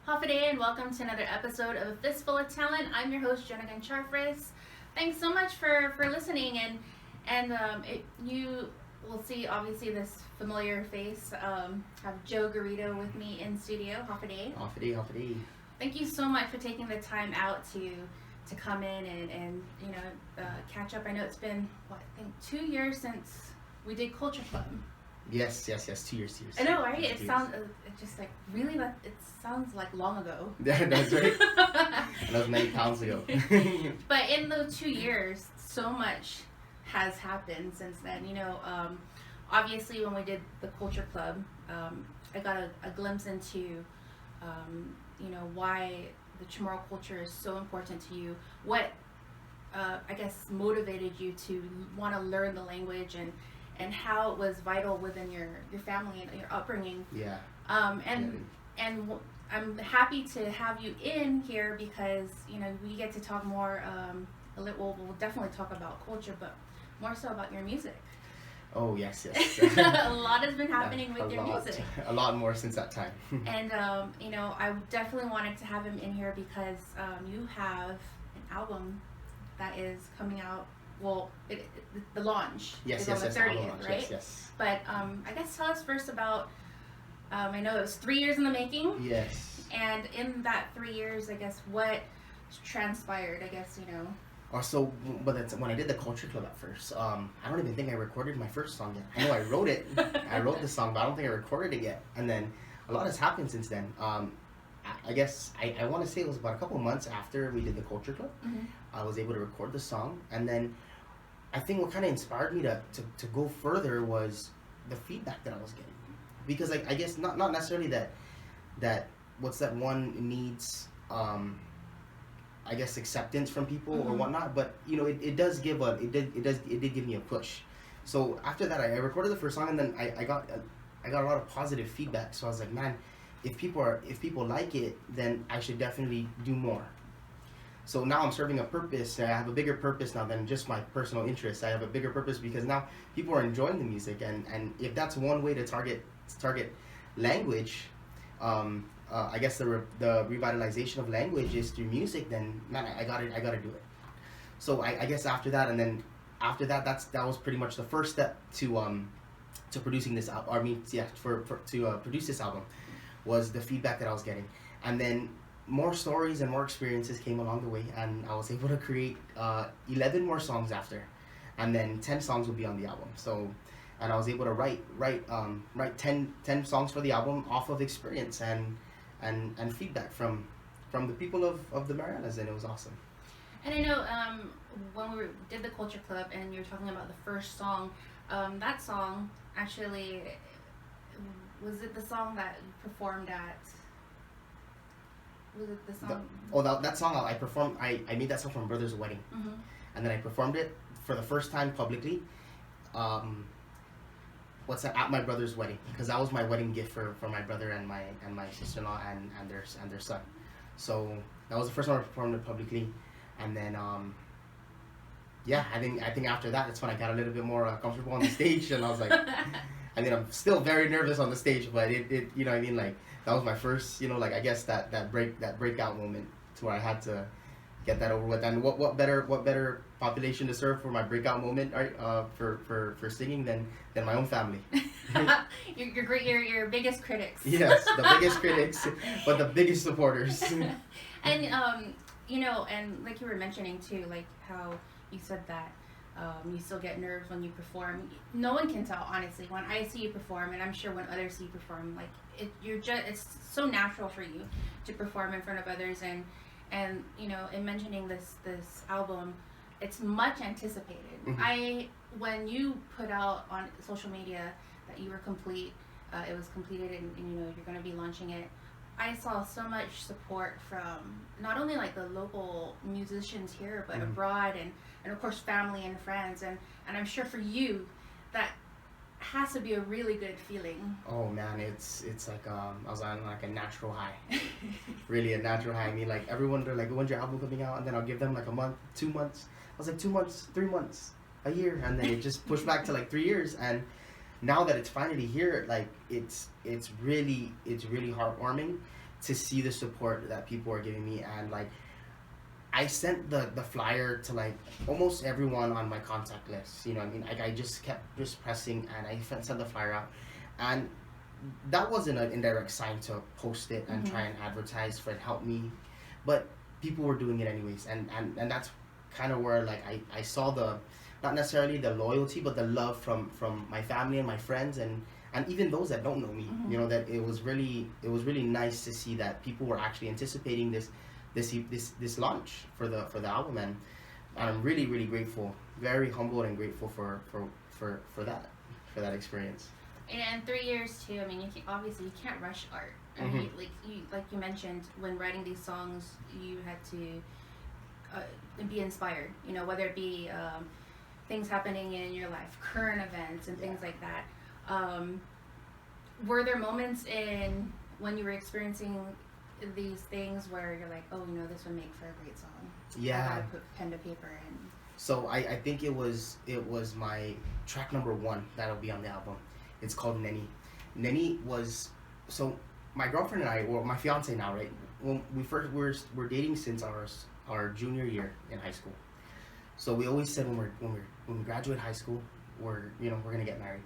Half a day and welcome to another episode of Fistful of Talent. I'm your host, Joan and Charfauros. Thanks so much for listening, and you will see obviously this familiar face. Have Joe Garrido with me in studio. Half a day. Half a day. Thank you so much for taking the time out to come in and catch up. I know it's been I think 2 years since we did Culture Club. Yes. 2 years. I know, right? It sounds just like really. It sounds like long ago. Yeah, that's right. That was many pounds ago. But in those 2 years, so much has happened since then. Obviously, when we did the Culture Club, I got a glimpse into, why the Chamorro culture is so important to you. What, I guess, motivated you to want to learn the language and how it was vital within your family and your upbringing. Yeah. And I'm happy to have you in here because we get to talk more. We'll definitely talk about culture, but more so about your music. Oh yes. A lot has been happening with your music. A lot more since that time. And I definitely wanted to have him in here because you have an album that is coming out. Well, the launch is on the 30th, right? Yes. But I guess tell us first about. I know it was 3 years in the making. Yes. And in that 3 years, I guess what transpired. I guess So, but that's when I did the Culture Club at first. I don't even think I recorded my first song yet. I know I wrote it. I wrote the song, but I don't think I recorded it yet. And then a lot has happened since then. I guess I want to say it was about a couple months after we did the Culture Club. Mm-hmm. I was able to record the song, and then I think what kind of inspired me to go further was the feedback that I was getting, because I guess not necessarily that what's that one needs I guess acceptance from people or whatnot, but it did give me a push. So after that I recorded the first song, and then I got a lot of positive feedback. So I was like, man, if people like it, then I should definitely do more. So now I'm serving a purpose. I have a bigger purpose now than just my personal interests. I have a bigger purpose because now people are enjoying the music, and if that's one way to target language, I guess the revitalization of language is through music. Then man, I gotta do it. So I guess after that, and then after that, that was pretty much the first step to producing this album. To produce this album was the feedback that I was getting, and then more stories and more experiences came along the way, and I was able to create 11 more songs after, and then 10 songs will be on the album. So, and I was able to write 10 songs for the album off of experience and feedback from the people of the Marianas, and it was awesome. And I know when we did the Culture Club and you were talking about the first song, that song actually, was it the song that you performed at? Was it the song? That song I performed. I made that song for my brother's wedding, and then I performed it for the first time publicly. At my brother's wedding, because that was my wedding gift for my brother and my sister-in-law and their son. So that was the first time I performed it publicly, and then I think after that, that's when I got a little bit more comfortable on the stage, and I was like, I mean, I'm still very nervous on the stage, but it like that was my first, I guess that breakout moment to where I had to get that over with. And what better population to serve for my breakout moment, right? For singing than my own family. your biggest critics. Yes, the biggest critics, but the biggest supporters. And and like you were mentioning too, like how you said that you still get nerves when you perform. No one can tell, honestly. When I see you perform, and I'm sure when others see you perform, like it's so natural for you to perform in front of others. And in mentioning this album, it's much anticipated. When you put out on social media that you were complete, it was completed, and you're going to be launching it, I saw so much support from not only like the local musicians here, but abroad, and of course family and friends, and I'm sure for you that has to be a really good feeling. Oh man, it's like I was on like a natural high. Really a natural high. I mean, like everyone, they're like, when's your album coming out? And then I'll give them like a month, 2 months. I was like 2 months, 3 months, a year, and then it just pushed back to like 3 years. And now that it's finally here, like it's really heartwarming to see the support that people are giving me. And like, I sent the flyer to like almost everyone on my contact list. You know what I mean? Like, I just kept just pressing, and I sent the flyer out. And that wasn't an indirect sign to post it and try and advertise for it, help me. But people were doing it anyways. And that's kind of where like I saw the, not necessarily the loyalty, but the love from my family and my friends, and even those that don't know me. You know, that it was really nice to see that people were actually anticipating this launch for the album. And I'm really grateful, very humbled and grateful for that experience. And 3 years too. I mean, obviously you can't rush art. I mean, like you mentioned, when writing these songs, you had to be inspired. You know, whether it be things happening in your life, current events, and things like that. Were there moments when you were experiencing these things where you're like, oh, you know, this would make for a great song? Yeah. I gotta put pen to paper and. So I think it was my track number 1 that'll be on the album. It's called Nenny. Nenny was, so my girlfriend and I, or my fiance now, right? When we first we're dating since our junior year in high school. So we always said when we graduate high school, we're gonna get married.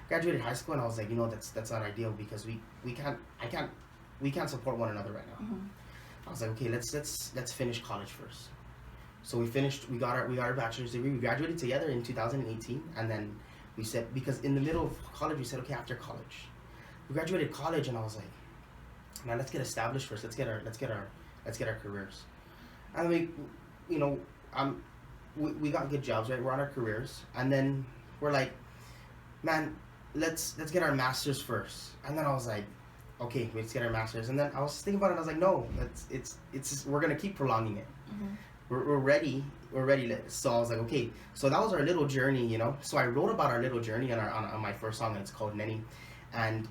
Graduated high school, and I was like, that's not ideal, because we can't support one another right now. I was like, okay, let's finish college first. So we got our bachelor's degree. We graduated together in 2018, and then we said, because in the middle of college, we said, okay, after college. We graduated college, and I was like, man, let's get established first. Let's get our careers. And we got good jobs, right? We're on our careers, and then we're like, man, let's get our masters first. And then I was like, okay, let's get our masters. And then I was thinking about it, and I was like, no, we're gonna keep prolonging it. We're ready. So I was like, okay. So that was our little journey, you know. So I wrote about our little journey on my first song, and it's called Nenny, and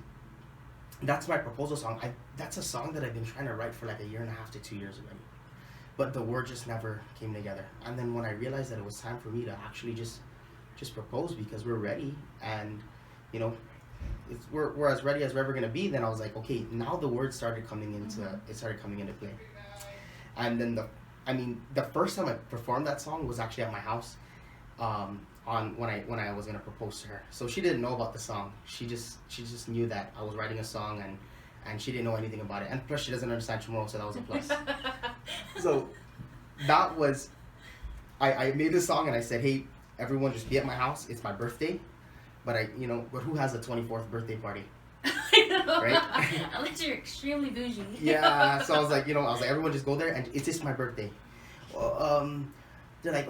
that's my proposal song. That's a song that I've been trying to write for like 1.5 to 2 years already, but the word just never came together. And then when I realized that it was time for me to actually just propose, because we're ready, and you know, we're as ready as we're ever gonna be, then I was like, okay, now the words started coming into play. And then the first time I performed that song was actually at my house, when I was gonna propose to her. So she didn't know about the song. She just knew that I was writing a song, and she didn't know anything about it. And plus, she doesn't understand Chamorro, so that was a plus. So that was, I made this song, and I said, hey, everyone, just be at my house. It's my birthday, but who has a 24th birthday party? Right? Unless you're extremely bougie. Yeah, so I was like, everyone just go there, and it's just my birthday. They're like,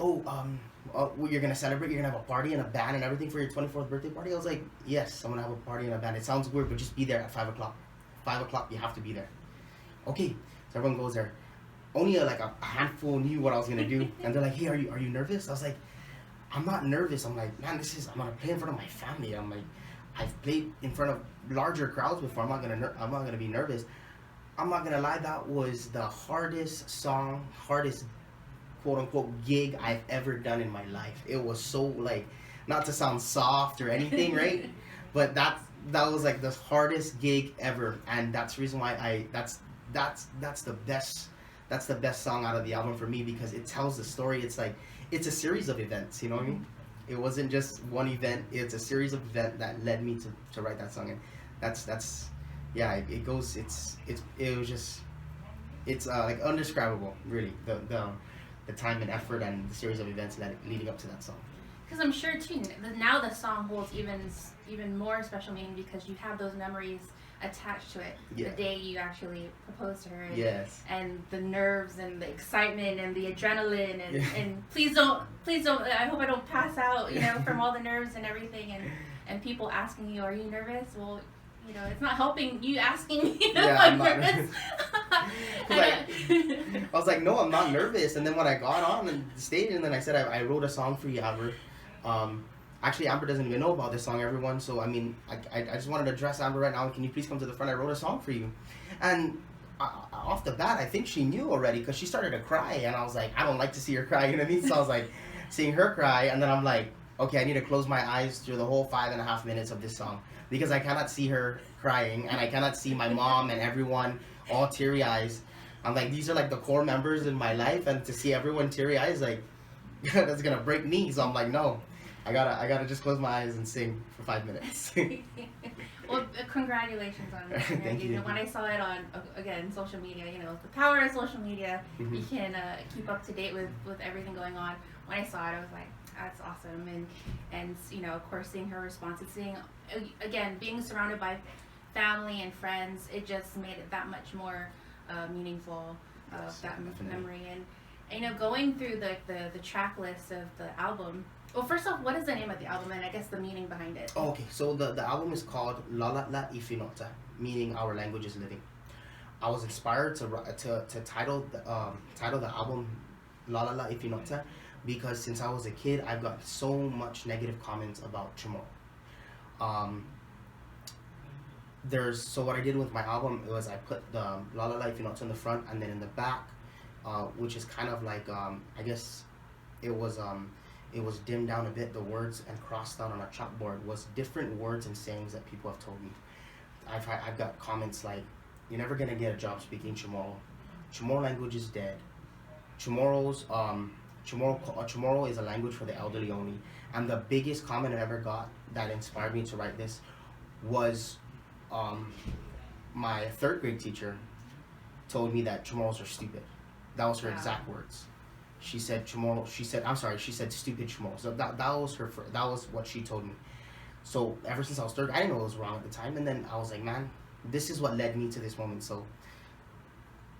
you're gonna celebrate, you're gonna have a party and a band and everything for your 24th birthday party? I was like, yes, I'm gonna have a party and a band. It sounds weird, but just be there at 5 o'clock. 5 o'clock, you have to be there. Okay, so everyone goes there. Only a handful knew what I was gonna do, and they're like, hey, are you nervous? I was like, I'm not nervous. I'm like, man, I'm gonna play in front of my family. I'm like, I've played in front of larger crowds before. I'm not gonna be nervous. I'm not gonna lie, that was the hardest quote unquote gig I've ever done in my life. It was so, like, not to sound soft or anything, right? But that was like the hardest gig ever, and that's the reason why that's the best song out of the album for me, because it tells the story. It's like, it's a series of events, you know what I mean? It wasn't just one event. It's a series of events that led me to write that song, and that's it goes. It's like undescribable, really. The time and effort and the series of events leading up to that song. Because I'm sure too, now the song holds even more special meaning, because you have those memories attached to it. Yeah. The day you actually proposed to her. Yes. And the nerves and the excitement and the adrenaline and please don't, I hope I don't pass out, from all the nerves and everything, and people asking you, are you nervous? Well, it's not helping you asking me if I'm nervous. I was like, no, I'm not nervous. And then when I got on the stage, and then I said, I wrote a song for you, Amber. Actually, Amber doesn't even know about this song, everyone. So, I mean, I just wanted to address Amber right now. Can you please come to the front? I wrote a song for you. And off the bat, I think she knew already, because she started to cry. And I was like, I don't like to see her cry, you know what I mean? So I was like, seeing her cry. And then I'm like, okay, I need to close my eyes through the whole 5.5 minutes of this song because I cannot see her crying and I cannot see my mom and everyone all teary eyes. I'm like, these are like the core members in my life, and to see everyone teary eyes, like, that's gonna break me. So I'm like, no, I gotta just close my eyes and sing for 5 minutes. Well, congratulations on that. Thank you. When I saw it on, again, social media, the power of social media, you can keep up to date with everything going on. When I saw it, I was like, that's awesome. And of course, seeing her response and seeing, again, being surrounded by family and friends, it just made it that much more meaningful, Yes, that definitely. memory. And going through the track list of the album. Well, first off, what is the name of the album and I guess the meaning behind it? Oh, okay, so the album is called Låla'la, meaning Our Language is Living. I was inspired to title the album Låla'la because since I was a kid, I've got so much negative comments about Chamorro. So what I did with my album was I put the Låla'la in the front, and then in the back, which is kind of like I guess it was dimmed down a bit. The words and crossed out on a chalkboard was different words and sayings that people have told me. I've got comments like, "You're never gonna get a job speaking Chamorro. Chamorro language is dead. Chamorro is a language for the elderly only." And the biggest comment I ever got that inspired me to write this was my third grade teacher told me that Chamorros are stupid. That was her exact words. She said Chamorro. She said stupid Chamorro. So that was what she told me. So ever since I was third, I didn't know it was wrong at the time, and then I was like, man, this is what led me to this moment. So,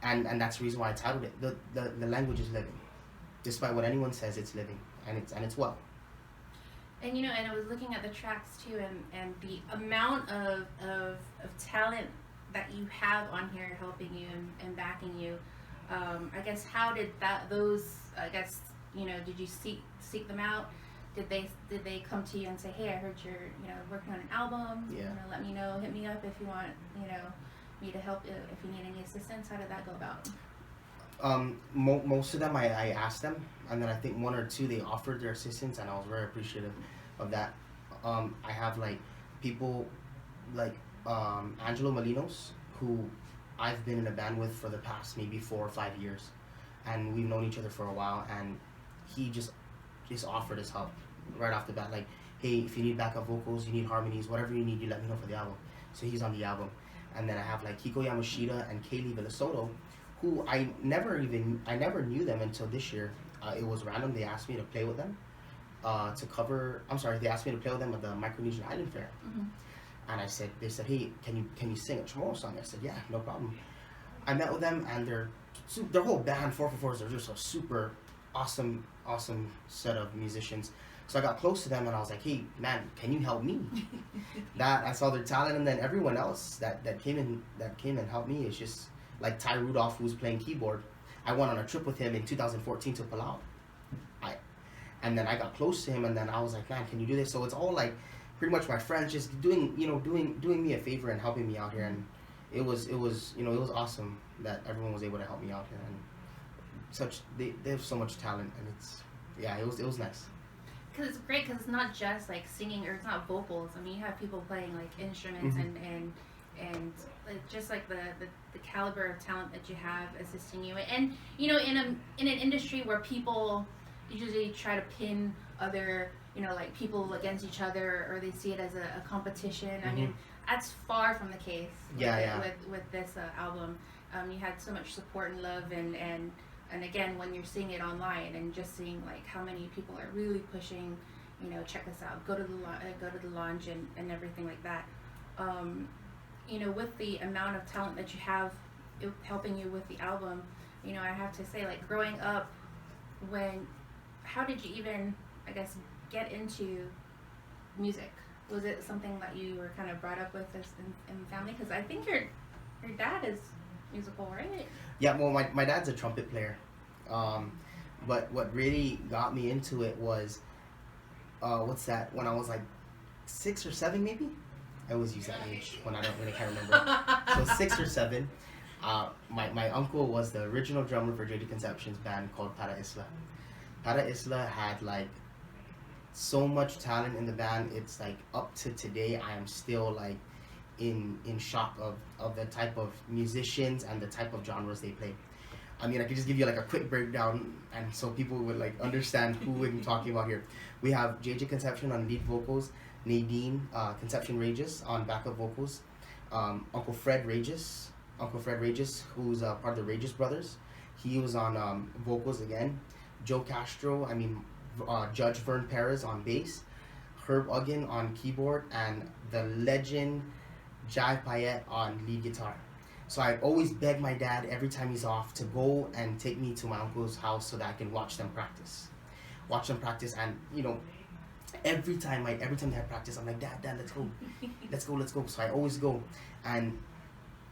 and that's the reason why I titled it. The language is living, despite what anyone says, it's living, and it's well. And and I was looking at the tracks too, and the amount of talent that you have on here helping you and backing you. I guess how did did you seek them out? Did they come to you and say, hey, I heard you're working on an album? Yeah. Let me know. Hit me up if you want me to help if you need any assistance. How did that go about? Most of them I asked them, and then I think one or two they offered their assistance, and I was very appreciative of that. I have like people like Angelo Molinos, who I've been in a band with for the past maybe 4 or 5 years, and we've known each other for a while, and he just offered his help right off the bat, like, hey, if you need backup vocals, you need harmonies, whatever you need, you let me know for the album. So he's on the album. And then I have like Kiko Yamashita and Kaylee Villasoto, who I never knew them until this year. It was random. They asked me to play with them they asked me to play with them at the Micronesian Island Fair. And they said, hey, can you sing a Chamorro song? I said, yeah, no problem. I met with them, and their whole band, 444s, they're just a super awesome set of musicians. So I got close to them, and I was like, hey, man, can you help me? That I saw their talent, and then everyone else that came and helped me is just like Ty Rudolph, who's playing keyboard. I went on a trip with him in 2014 to Palau. And then I got close to him, and then I was like, man, can you do this? So it's all like pretty much my friends just doing me a favor and helping me out here, and it was awesome that everyone was able to help me out here, and they have so much talent, and it was nice. Because it's great, because it's not just like singing, or it's not vocals. I mean, you have people playing like instruments and like, just like the caliber of talent that you have assisting you, and in an industry where people usually try to pin other like people against each other, or they see it as a competition. I mean, that's far from the case. With this album, you had so much support and love, and again, when you're seeing it online and just seeing like how many people are really pushing, check this out, go to the launch and everything like that. With the amount of talent that you have helping you with the album, I have to say, like, growing up, how did you even, I guess, get into music? Was it something that you were kind of brought up with in the family? Because I think your dad is musical, right? Yeah, well, my dad's a trumpet player. But what really got me into it was, when I was like 6 or 7 maybe? I always use that age when I can't remember. So 6 or 7, my uncle was the original drummer for JD Conception's band called Para Isla. Para Isla had like so much talent in the band. It's like up to today, I am still like in shock of the type of musicians and the type of genres they play. I mean, I could just give you like a quick breakdown, and so people would like understand who I'm talking about here. We have JJ Conception on lead vocals, Nadine Conception Regis on backup vocals, Uncle Fred Regis, who's part of the Regis brothers. He was on vocals again. Joe Castro, Judge Vern Perez on bass, Herb Uggan on keyboard, and the legend Jai Payette on lead guitar. So I always beg my dad every time he's off to go and take me to my uncle's house so that I can watch them practice. And every time they had practice, I'm like, Dad, let's go. So I always go, and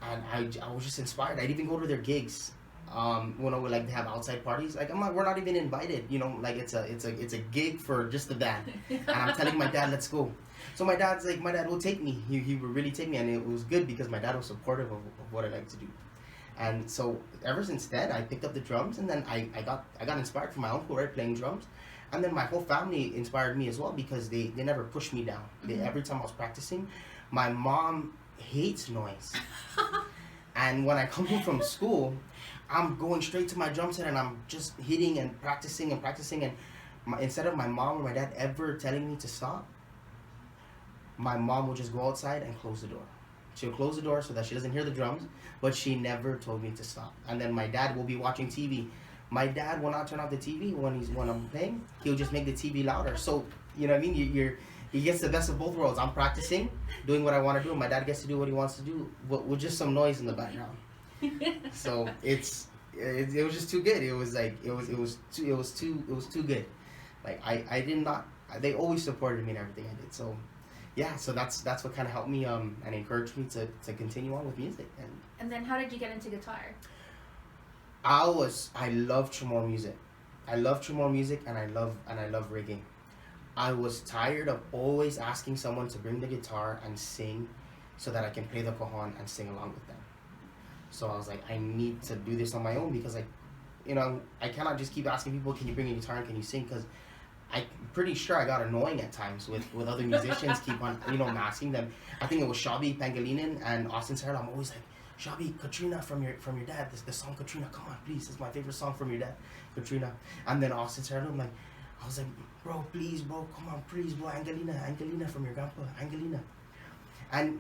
I was just inspired. I'd even go to their gigs. When they have outside parties, like we're not even invited. Like it's a gig for just the band, and I'm telling my dad, let's go. So my dad will take me. He would really take me, and it was good because my dad was supportive of what I like to do. And so ever since then, I picked up the drums, and then I got inspired from my uncle, right, playing drums, and then my whole family inspired me as well because they never pushed me down. Every time I was practicing, my mom hates noise, and when I come home from school, I'm going straight to my drum set and I'm just hitting and practicing, and instead of my mom or my dad ever telling me to stop, my mom will just go outside and close the door. She'll close the door so that she doesn't hear the drums, but she never told me to stop. And then my dad will be watching TV. My dad will not turn off the TV when I'm playing. He'll just make the TV louder. So, you know what I mean? He gets the best of both worlds. I'm practicing, doing what I want to do, and my dad gets to do what he wants to do, with just some noise in the background. So it was just too good. It was too good. Like they always supported me in everything I did. So yeah, so that's what kind of helped me and encouraged me to continue on with music. And then how did you get into guitar? I love Chamorro music. I love Chamorro music, and I love reggae. I was tired of always asking someone to bring the guitar and sing so that I can play the cajon and sing along with them. So I was like, I need to do this on my own because I cannot just keep asking people, can you bring a guitar and can you sing? Because I'm pretty sure I got annoying at times with other musicians, keep on, asking them. I think it was Shabi Pangilinan and Austin Sarah. I'm always like, Shabi, Katrina from your dad, the song Katrina, come on, please, it's my favorite song from your dad, Katrina. And then Austin Sarah, I was like, bro, please, bro, come on, please, bro, Angelina from your grandpa, Angelina. And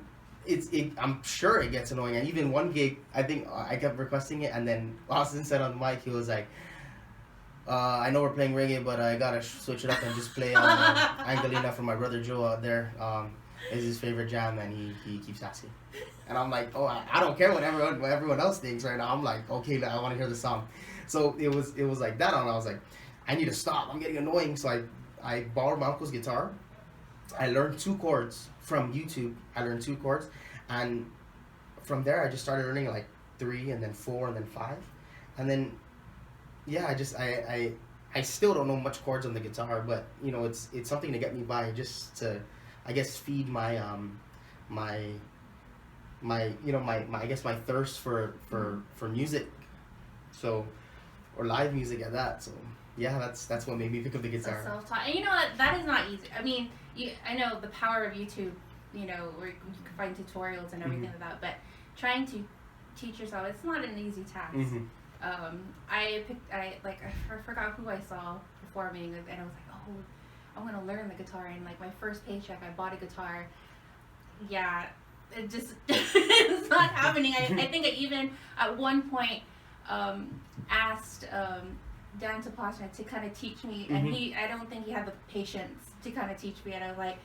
I'm sure it gets annoying. And even one gig, I think I kept requesting it, and then Austin said on the mic, he was like, I know we're playing reggae, but I gotta switch it up and just play Angelina from my brother Joe out there. Is his favorite jam, and he keeps asking. And I'm like, oh, I don't care what everyone else thinks right now. I'm like, okay, I want to hear the song. So it was like that, and I was like, I need to stop. I'm getting annoying. So I borrowed my uncle's guitar. I learned 2 chords from YouTube. And from there I just started learning like 3 and then 4 and then 5, and then yeah, I still don't know much chords on the guitar, but it's something to get me by, just to I guess feed my my I guess my thirst for music, so, or live music at that. So yeah, that's what made me pick up the guitar. Self-taught, and you know what? That is not easy. I mean, I know the power of YouTube. Where you can find tutorials and everything like that, but trying to teach yourself, it's not an easy task. I forgot who I saw performing, and I was like, oh, I'm gonna learn the guitar. And like my first paycheck, I bought a guitar. Yeah, it just it's not happening. I think I even at one point asked Dan Tapasna to kind of teach me, and I don't think he had the patience to kind of teach me, and I was like.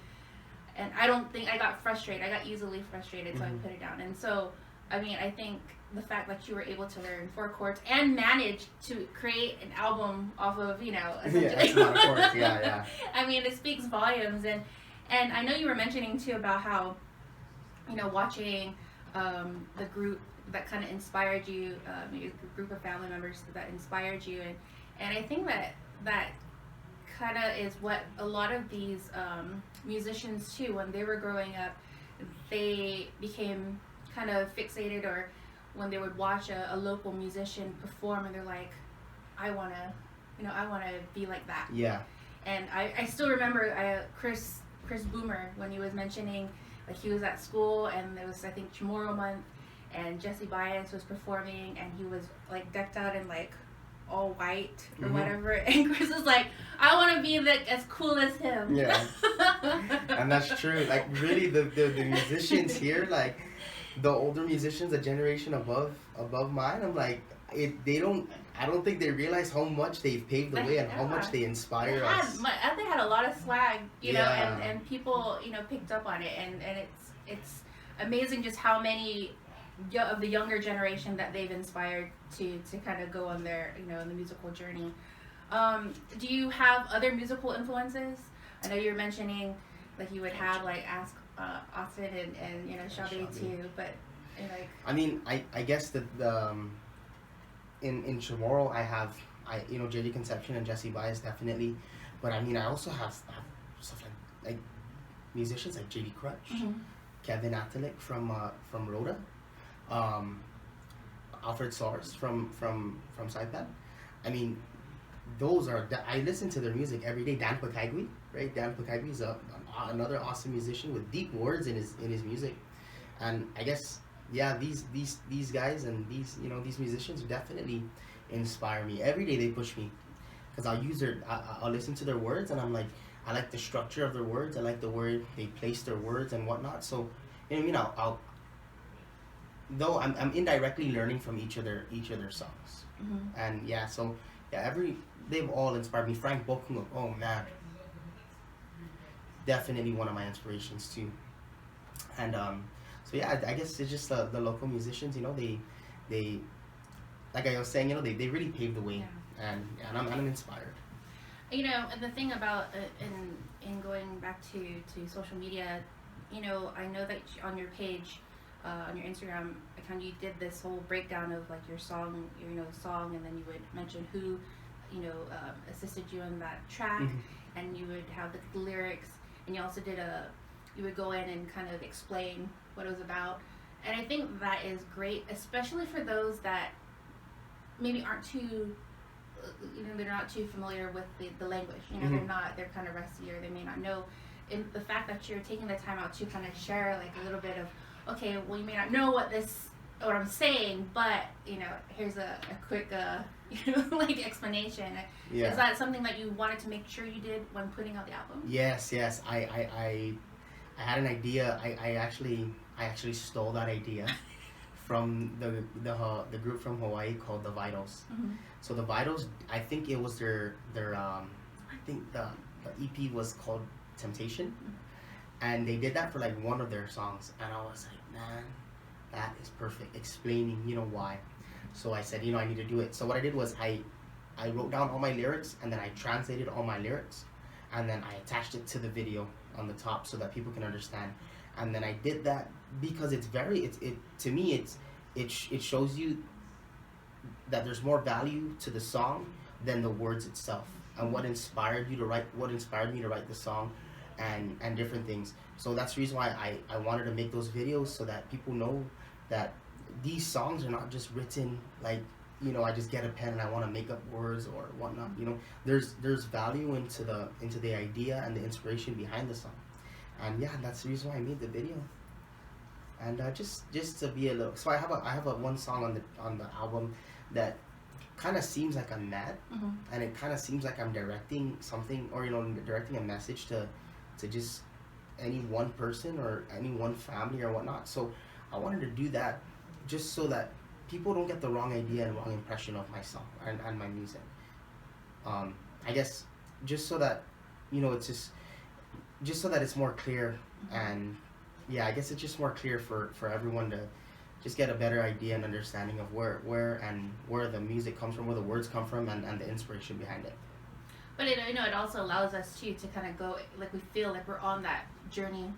And I got frustrated. I got easily frustrated, so I put it down. And so, I mean, I think the fact that you were able to learn 4 chords and manage to create an album off of, essentially. Yeah, that's a lot of chords. Yeah. I mean, it speaks volumes. And I know you were mentioning, too, about how, watching the group that kind of inspired you, your group of family members that inspired you. And I think that kind of is what a lot of these musicians too, when they were growing up, they became kind of fixated, or when they would watch a local musician perform, and they're like, I want to be like that. Yeah. And I still remember Chris Boomer when he was mentioning like he was at school and there was I think Tomorrow Month and Jesse Bias was performing and he was like decked out in like all white or whatever, and Chris was like, I want to be like as cool as him. Yeah. And that's true. Like really the musicians here, like the older musicians, a generation above mine, I'm like I don't think they realize how much they've paved the way and how much they inspire us. They had a lot of swag, you know, and people, you know, picked up on it, and it's amazing just how many of the younger generation that they've inspired to kind of go on their, you know, in the musical journey. Do you have other musical influences? I know you were mentioning like you would have like Ask Austin and you know Shabby too, but like I mean I guess that in Chamorro I you know JD Conception and Jesse Bias definitely, but I mean I also have stuff like musicians like JD Crutch, Kevin Atalik from Rhoda, Alfred Soares from Saipan. I mean those are I listen to their music every day. Dan Pacagui, right? Dan Pacagui is another awesome musician with deep words in his music, and I guess these guys and these you know these musicians definitely inspire me every day. They push me because I'll listen to their words and I'm like I like the structure of their words. I like the word they place their words and whatnot. So you know I'll though I'm indirectly learning from each of their songs, and they've all inspired me. Frank Bokung, oh man, definitely one of my inspirations too, and so yeah, I guess it's just the local musicians. You know, they like I was saying, you know, they really paved the way, and I'm inspired. You know, and the thing about in going back to social media, you know, I know that on your page, on your Instagram account, you did this whole breakdown of like your song, and then you would mention who, you know, assisted you in that track, and you would have the lyrics, and you also you would go in and kind of explain what it was about, and I think that is great, especially for those that maybe aren't too, you know, they're not too familiar with the language, you know, they're kind of rusty or they may not know, and the fact that you're taking the time out to kind of share like a little bit of, okay, well you may not know what I'm saying, but you know, here's a quick you know, like explanation. Is that something that you wanted to make sure you did when putting out the album? Yes. I had an idea. I actually stole that idea from the group from Hawaii called the Vitals. So the Vitals, I think it was their I think the EP was called Temptation, and they did that for like one of their songs, and I was like, man, that is perfect, explaining, you know, why. So I said, you know, I need to do it. So what I did was I wrote down all my lyrics, and then I translated all my lyrics, and then I attached it to the video on the top so that people can understand. And then I did that because to me it shows you that there's more value to the song than the words itself, and what inspired me to write the song, and different things. So that's the reason why I wanted to make those videos, so that people know that these songs are not just written like, you know, I just get a pen and I want to make up words or whatnot. You know, there's value into the idea and the inspiration behind the song, and that's the reason why I made the video. And just to be a little, so I have a one song on the album that kind of seems like I'm mad, and it kind of seems like I'm directing something, or you know, directing a message to just any one person or any one family or whatnot. So I wanted to do that just so that people don't get the wrong idea and wrong impression of my song and my music. I guess just so that, you know, it's just so that it's more clear, and I guess it's just more clear for everyone to just get a better idea and understanding of where the music comes from, where the words come from, and the inspiration behind it. But it also allows us to kind of go, like, we feel like we're on that journey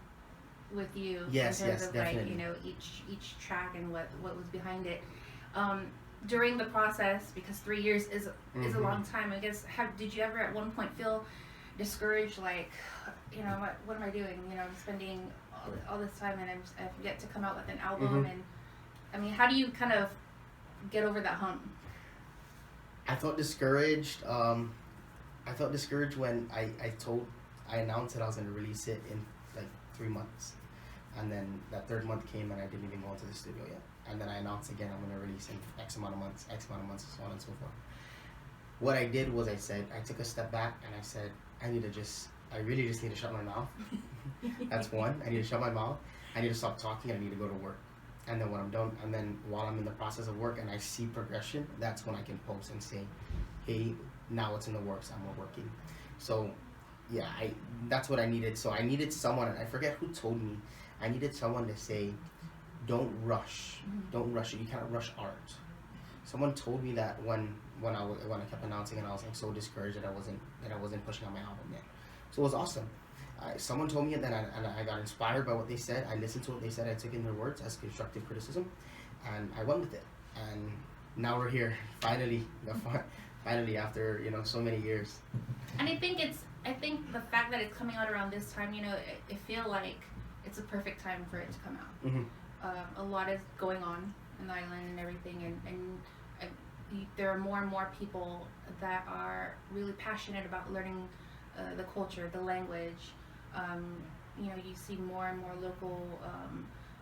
with you. Yes, in terms of definitely. like, you know, each track and what was behind it. During the process, because 3 years is a long time, I guess, did you ever at one point feel discouraged, like, you know, what am I doing? You know, I'm spending all this time and I've yet to come out with an album, and I mean, how do you kind of get over that hump? I felt discouraged. I felt discouraged when I announced that I was gonna release it in like 3 months, and then that third month came and I didn't even go into the studio yet. And then I announced again I'm gonna release in X amount of months, so on and so forth. What I did was I took a step back and I said I really just need to shut my mouth. That's one. I need to shut my mouth. I need to stop talking. I need to go to work. And then when I'm done, and then while I'm in the process of work and I see progression, that's when I can post and say, hey, now it's in the works and we're working. So yeah, that's what I needed. So I needed someone, and I forget who told me, I needed someone to say, don't rush. Don't rush it. You can't rush art. Someone told me that when I kept announcing, and I was like so discouraged that I wasn't pushing on my album yet. So it was awesome. Someone told me it, and I got inspired by what they said. I listened to what they said. I took in their words as constructive criticism, and I went with it. And now we're here, finally after so many years. And I think the fact that it's coming out around this time, I feel like it's a perfect time for it to come out. Mm-hmm. A lot is going on in the island and everything, and there are more and more people that are really passionate about learning the culture, the language. You see more and more local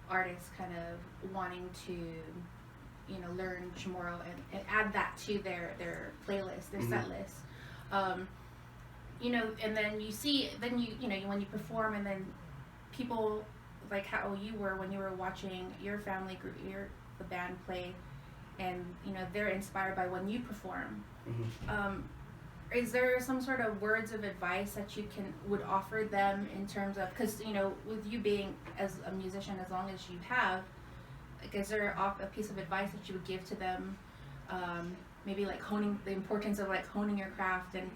artists kind of wanting to, learn Chamorro and add that to their playlist, their set list. And then you see, when you perform, and then people like how you were when you were watching your family group, the band play, and they're inspired by when you perform. Mm-hmm. Is there some sort of words of advice that you would offer them in terms of, because with you being as a musician as long as you have, like, is there a piece of advice that you would give to them, maybe like the importance of like honing your craft and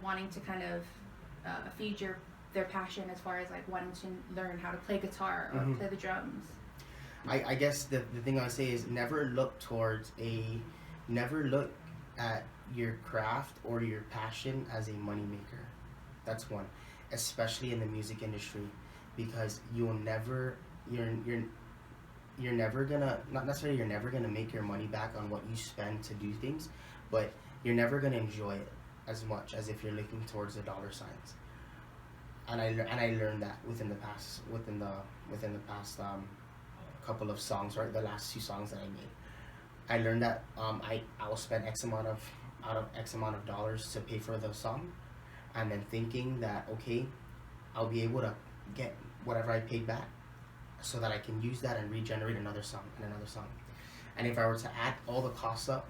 wanting to kind of feed their passion as far as like wanting to learn how to play guitar or play the drums? I guess the thing I would say is never look at your craft or your passion as a moneymaker. That's one, especially in the music industry, because you're never gonna make your money back on what you spend to do things, but you're never gonna enjoy it as much as if you're looking towards the dollar signs. And I learned that within the past couple of songs, right? The last 2 songs that I made, I learned that I will spend X amount of dollars to pay for the song, and then thinking that okay, I'll be able to get whatever I paid back, so that I can use that and regenerate another song and another song. And if I were to add all the costs up,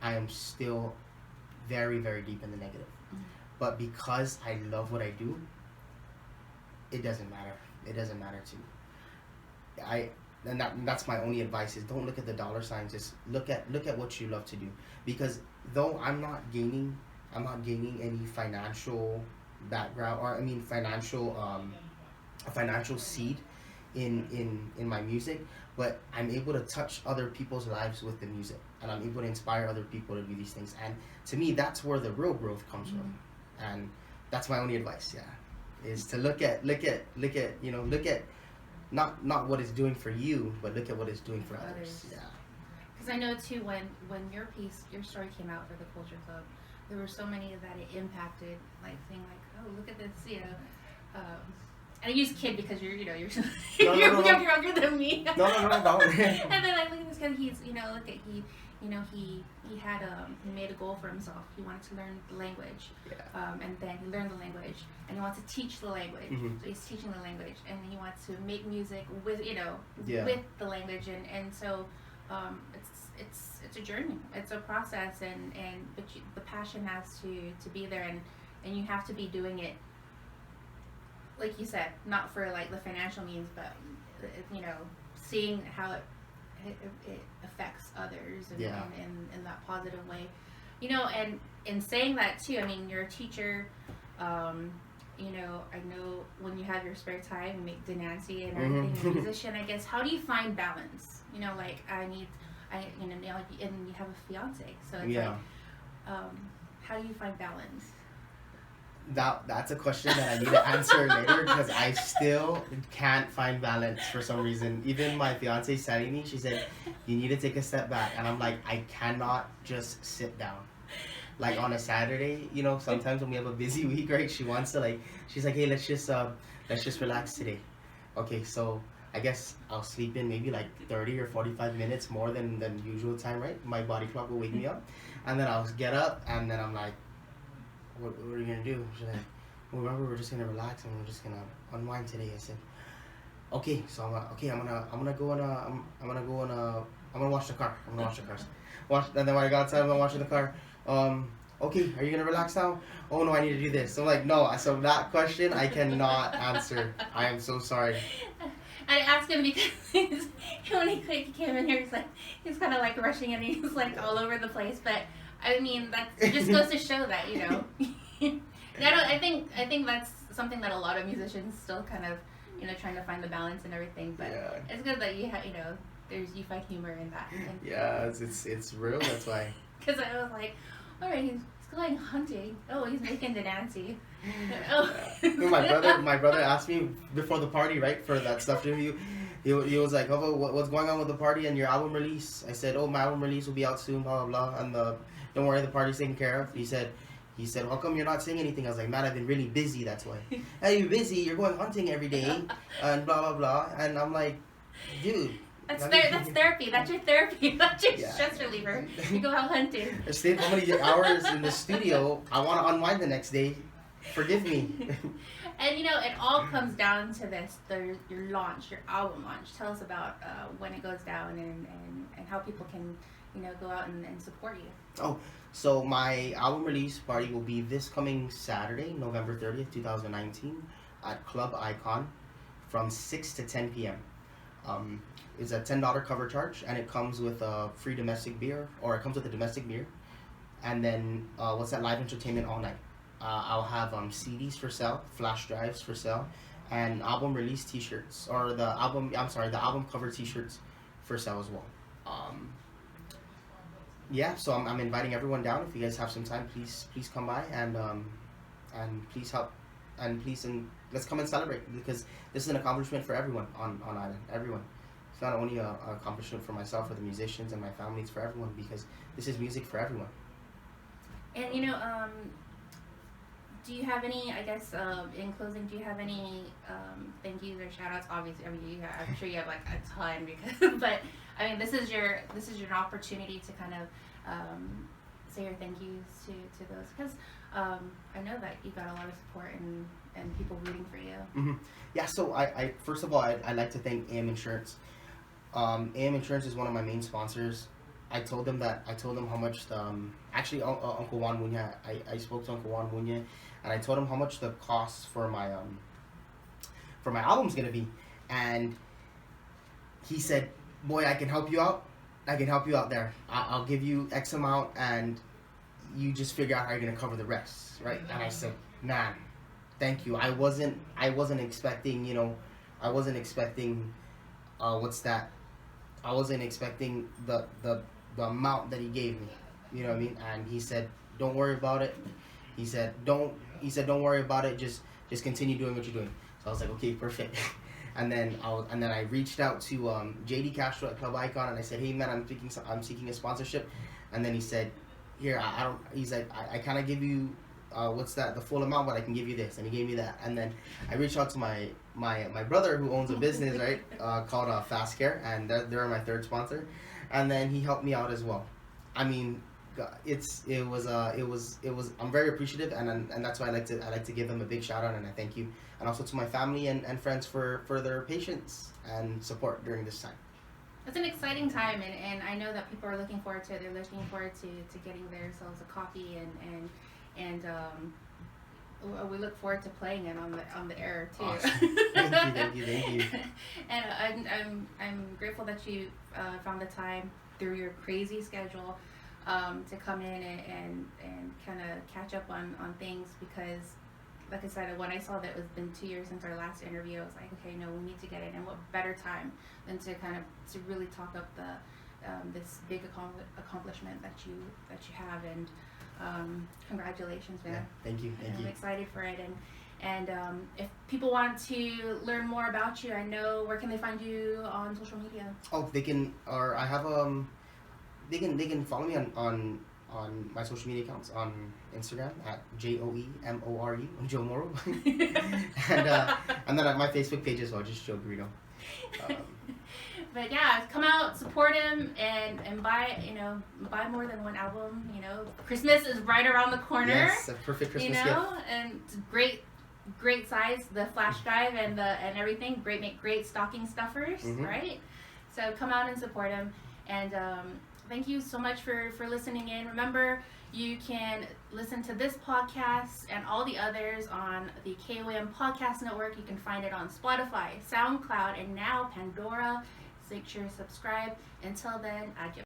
I am still very, very deep in the negative. But because I love what I do, it doesn't matter. It doesn't matter to me. That's my only advice, is don't look at the dollar signs. Just look at what you love to do. Because though I'm not gaining any financial background, or financial seed in my music, but I'm able to touch other people's lives with the music, and I'm able to inspire other people to do these things. And to me, that's where the real growth comes from. And that's my only advice. Yeah, is to look at not what it's doing for you, but look at what it's doing for others. Yeah. Because I know too, when your story came out for the Culture Club, there were so many that it impacted, like saying like, oh, look at this, and I use kid because you're younger than me. No. And then like, look at this kid. He's look at he had he made a goal for himself. He wanted to learn the language. Yeah. And then he learned the language, and he wants to teach the language. Mm-hmm. So he's teaching the language, and he wants to make music with Yeah. with the language, and so it's a journey. It's a process, but the passion has to be there, and you have to be doing it, like you said, not for like the financial means, but seeing how it affects others and in that positive way, and in saying that too, I mean, you're a teacher, I know when you have your spare time you make Denancy and everything, you're a musician, I guess. How do you find balance? Like and you have a fiance, so it's like how do you find balance? That's a question that I need to answer later, because I still can't find balance for some reason. Even my fiance said to me, she said, you need to take a step back, and I'm like, I cannot just sit down. like on a Saturday, you know, sometimes when we have a busy week, right? She wants to like, she's like, hey, let's just relax today. Okay, so I guess I'll sleep in maybe like 30 or 45 minutes more than usual time, right? My body clock will wake me up, and then I'll get up, and then I'm like, what are you gonna do? She's like, well, remember, we're just gonna relax and we're just gonna unwind today. I said, okay, so I'm gonna go on I'm gonna wash the car. I'm gonna wash the cars. And then when I got outside, I'm gonna wash in the car. Okay, are you gonna relax now? Oh no, I need to do this. So I'm like, no. So that question I cannot answer. I am so sorry. I asked him because when he came in here, he's kind of like rushing and he's like all over the place. But I mean, that just goes to show that, you know. I think that's something that a lot of musicians still kind of, you know, trying to find the balance and everything. But yeah, it's good that you know, you find humor in that. And yeah, it's real. That's why. Because I was like, all right, he's going hunting. Oh, he's making the Nancy. Oh. My brother asked me before the party, right, for that stuff interview. He was like, oh, what's going on with the party and your album release? I said, oh, my album release will be out soon, blah blah blah, and don't worry, the party's taken care of. He said, how come you're not saying anything? I was like, man, I've been really busy, that's why. Hey, you're busy, you're going hunting every day, and blah blah blah. And I'm like, dude. That's therapy. That's your therapy. That's your stress reliever. You go out hunting. I stayed how many hours in the studio? I want to unwind the next day. Forgive me. And you know, it all comes down to this: your launch, your album launch. Tell us about when it goes down and how people can, you know, go out and support you. Oh, so my album release party will be this coming Saturday, November 30th, 2019, at Club Aguon, from 6 to 10 p.m. It's a $10 cover charge, and it comes with a free domestic beer, or it comes with a domestic beer, and then live entertainment all night. I'll have CDs for sale, flash drives for sale, and album release T-shirts, or the album cover T-shirts for sale as well. Yeah, so I'm inviting everyone down. If you guys have some time, please come by and please help, and let's come and celebrate, because this is an accomplishment for everyone on Island. Everyone. It's not only an accomplishment for myself or the musicians and my family. It's for everyone, because this is music for everyone. And you know, do you have any? I guess in closing, do you have any thank yous or shout outs? Obviously, I mean, I'm sure you have like a ton, because but I mean, this is your opportunity to kind of say your thank yous to those, because I know that you got a lot of support and people rooting for you. Mm-hmm. Yeah. So I first of all, I'd like to thank AM Insurance. AM Insurance is one of my main sponsors. I told them how much actually Uncle Juan Munya. I spoke to Uncle Juan Munya, and I told him how much the cost for my album's gonna be, and he said, "Boy, I can help you out. I can help you out there. I'll give you X amount, and you just figure out how you're gonna cover the rest, right?" And I said, "Man, thank you. I wasn't expecting, you know, I wasn't expecting I wasn't expecting the amount that he gave me, you know what I mean?" And he said, "Don't worry about it." He said, "Don't worry about it. Just continue doing what you're doing." So I was like, "Okay, perfect." And then I reached out to JD Castro at Club Aguon, and I said, "Hey man, I'm seeking a sponsorship." And then he said, "Here, I don't." He's like, "I kind of give you the full amount, but I can give you this," and he gave me that. And then I reached out to my brother, who owns a business, right, called Fast Care, and they're my third sponsor, and then he helped me out as well. I mean, it was I'm very appreciative, and that's why I like to give them a big shout out, and I thank you, and also to my family and friends for their patience and support during this time. It's an exciting time, and I know that people are looking forward to it. They're looking forward to getting themselves a copy, and we look forward to playing it on the air too. Awesome. Thank you. And I'm grateful that you found the time through your crazy schedule to come in and kind of catch up on things, because like I said, when I saw that it's been 2 years since our last interview, I was like, okay, no, we need to get it, and what better time than to really talk up this big accomplishment that you have, and congratulations, man. Yeah, thank you. I'm excited for it, and if people want to learn more about you, I know, where can they find you on social media? Oh, they can, or I have they can follow me on on my social media accounts on Instagram at JOEMORE, Joe Moro, and then at my Facebook page as well, just Joe Garrido. But yeah, come out, support him, and buy more than one album. Christmas is right around the corner. Yes, a perfect Christmas gift. And it's great size, the flash drive and everything. Make great stocking stuffers, right? So come out and support him. And thank you so much for listening in. Remember, you can listen to this podcast and all the others on the KUAM Podcast Network. You can find it on Spotify, SoundCloud, and now Pandora. Make sure to subscribe. Until then, adios.